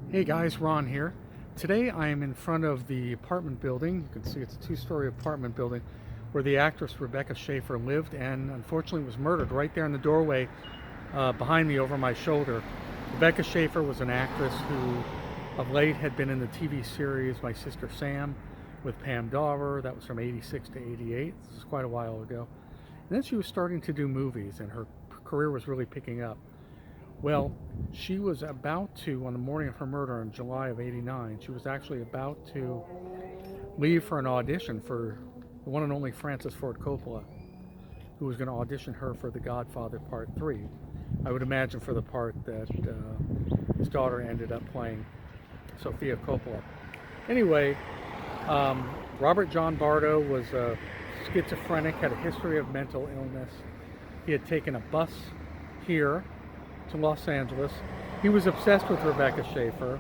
Hey guys, Ron here. Today I am in front of the apartment building. You can see it's a two-story apartment building where the actress Rebecca Schaeffer lived and unfortunately was murdered right there in the doorway behind me over my shoulder. Rebecca Schaeffer was an actress who of late had been in the TV series My Sister Sam with Pam Dawber. That was from 86 to 88. This is quite a while ago. And then she was starting to do movies and her career was really picking up. Well, she was about to, on the morning of her murder in July of '89, she was actually about to leave for an audition for the one and only Francis Ford Coppola, who was going to audition her for The Godfather Part 3. I would imagine for the part that his daughter ended up playing, Sofia Coppola. Anyway, Robert John Bardo was schizophrenic, had a history of mental illness. He had taken a bus here to Los Angeles. He was obsessed with Rebecca Schaeffer.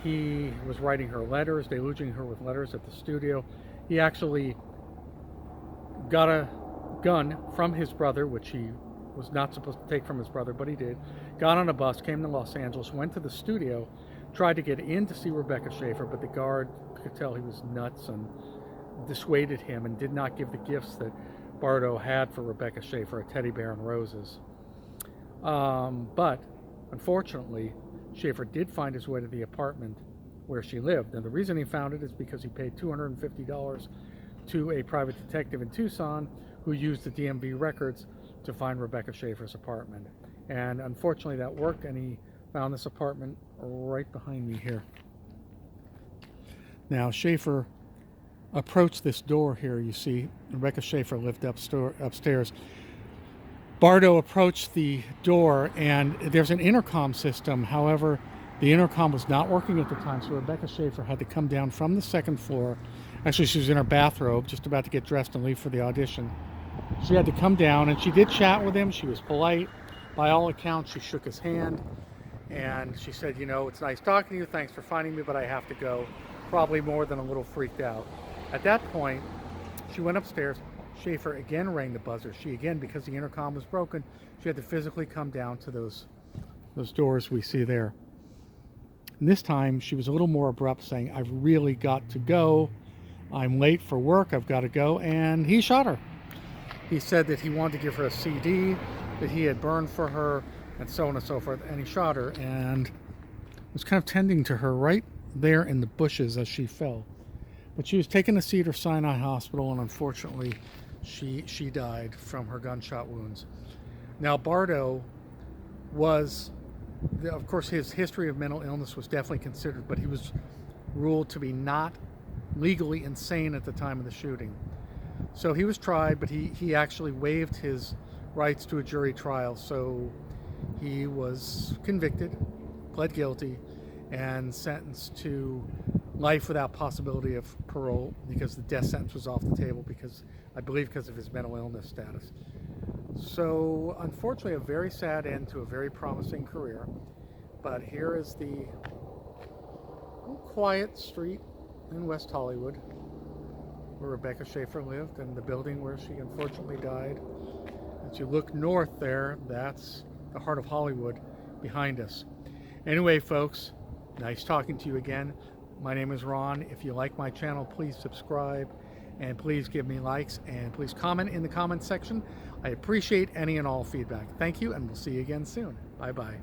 He was writing her letters, deluging her with letters at the studio. He actually got a gun from his brother, which he was not supposed to take from his brother, but he did. Got on a bus, came to Los Angeles, went to the studio, tried to get in to see Rebecca Schaeffer, but the guard could tell he was nuts and dissuaded him and did not give the gifts that Bardo had for Rebecca Schaeffer, a teddy bear and roses. But unfortunately, Schaeffer did find his way to the apartment where she lived. And the reason he found it is because he paid $250 to a private detective in Tucson who used the DMV records to find Rebecca Schaeffer's apartment. And unfortunately that worked, and he found this apartment right behind me here. Now, Schaeffer approached this door here, you see. Rebecca Schaeffer lived upstairs. Bardo approached the door, and there's an intercom system. However, the intercom was not working at the time, so Rebecca Schaeffer had to come down from the second floor. Actually, she was in her bathrobe, just about to get dressed and leave for the audition. She had to come down, and she did chat with him. She was polite. By all accounts, she shook his hand, and she said, you know, it's nice talking to you. Thanks for finding me, but I have to go. Probably more than a little freaked out. At that point, she went upstairs. Schaeffer again rang the buzzer. She again, because the intercom was broken, she had to physically come down to those doors we see there. And this time she was a little more abrupt, saying, I've really got to go. I'm late for work. I've got to go. And he shot her. He said that he wanted to give her a CD that he had burned for her and so on and so forth. And he shot her and was kind of tending to her right there in the bushes as she fell. But she was taken to Cedars-Sinai Hospital, and unfortunately she died from her gunshot wounds. Now, Bardo was, of course, his history of mental illness was definitely considered, but he was ruled to be not legally insane at the time of the shooting. So he was tried, but he actually waived his rights to a jury trial. So he was convicted, pled guilty, and sentenced to life without possibility of parole, because the death sentence was off the table, because I believe because of his mental illness status. So unfortunately, a very sad end to a very promising career. But here is the quiet street in West Hollywood where Rebecca Schaeffer lived, and the building where she unfortunately died. As you look north there, that's the heart of Hollywood behind us. Anyway, folks, nice talking to you again. My name is Ron. If you like my channel, please subscribe, and please give me likes, and please comment in the comment section. I appreciate any and all feedback. Thank you, and we'll see you again soon. Bye-bye.